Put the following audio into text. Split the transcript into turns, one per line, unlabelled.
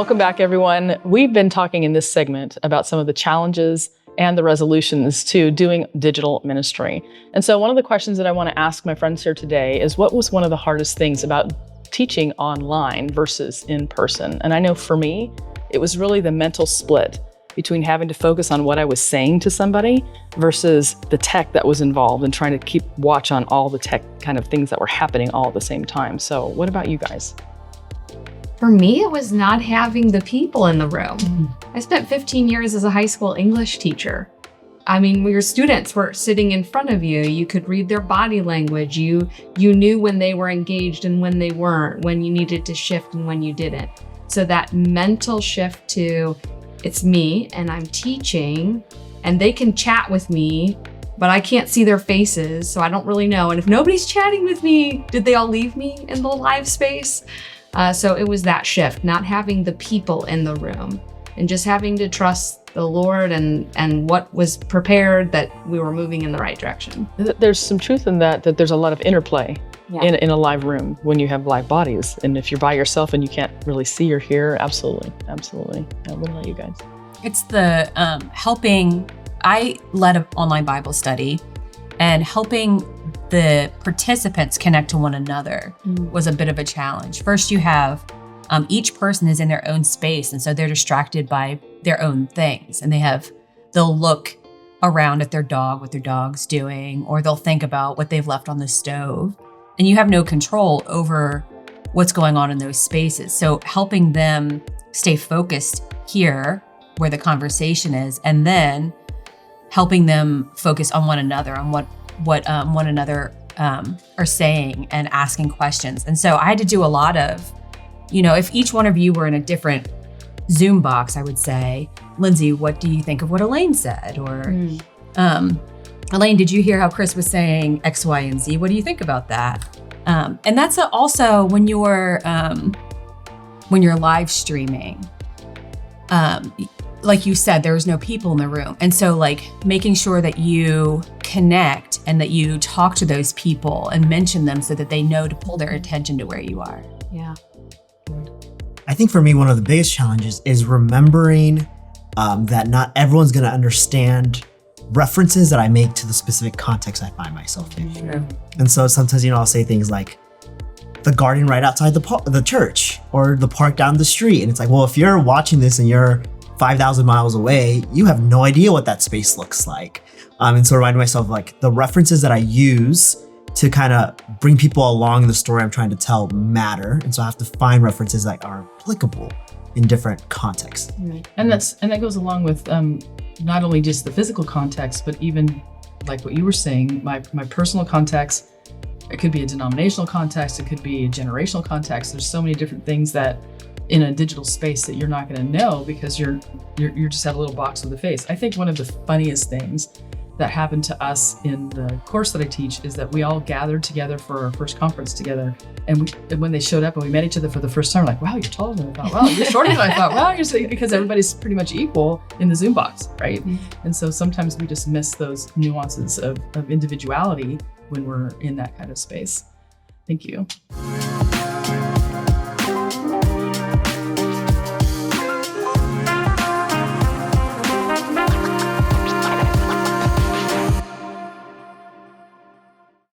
Welcome back, everyone. We've been talking in this segment about some of the challenges and the resolutions to doing digital ministry. And so one of the questions that I want to ask my friends here today is, what was one of the hardest things about teaching online versus in person? And I know for me, it was really the mental split between having to focus on what I was saying to somebody versus the tech that was involved and trying to keep watch on all the tech kind of things that were happening all at the same time. So what about you guys?
For me, it was not having the people in the room. I spent 15 years as a high school English teacher. I mean, your students were sitting in front of you. You could read their body language. You knew when they were engaged and when they weren't, when you needed to shift and when you didn't. So that mental shift to, it's me and I'm teaching and they can chat with me, but I can't see their faces, so I don't really know. And if nobody's chatting with me, did they all leave me in the live space? So it was that shift, not having the people in the room and just having to trust the Lord and what was prepared, that we were moving in the right direction.
There's some truth in that there's a lot of interplay in a live room when you have live bodies. And if you're by yourself and you can't really see or hear, absolutely. What about you guys?
It's the helping. I led an online Bible study, and helping the participants connect to one another was a bit of a challenge. First, you have each person is in their own space, and so they're distracted by their own things, and they'll look around at their dog, what their dog's doing, or they'll think about what they've left on the stove, and you have no control over what's going on in those spaces. So helping them stay focused here where the conversation is, and then helping them focus on one another, on what one another are saying and asking questions. And so I had to do a lot of, if each one of you were in a different Zoom box, I would say, Lindsay, what do you think of what Elaine said? Or Elaine, did you hear how Chris was saying X, Y, and Z? What do you think about that? And that's also when you're live streaming, like you said, there was no people in the room. And so making sure that you connect and that you talk to those people and mention them so that they know to pull their attention to where you are.
Yeah.
I think for me, one of the biggest challenges is remembering that not everyone's going to understand references that I make to the specific context I find myself in.
Sure.
And so sometimes, I'll say things like the garden right outside the church or the park down the street. And it's like, well, if you're watching this and you're 5,000 miles away, you have no idea what that space looks like. And so reminding myself the references that I use to kind of bring people along the story I'm trying to tell matter. And so I have to find references that are applicable in different contexts.
Right. And that goes along with not only just the physical context, but even like what you were saying, my personal context. It could be a denominational context. It could be a generational context. There's so many different things that in a digital space that you're not going to know because you're just at a little box with a face. I think one of the funniest things that happened to us in the course that I teach is that we all gathered together for our first conference together. And when they showed up and we met each other for the first time, we're like, wow, you're taller than I thought. Wow, you're shorter than I thought. Wow, you're so, because everybody's pretty much equal in the Zoom box, right? Mm-hmm. And so sometimes we just miss those nuances of individuality when we're in that kind of space. Thank you.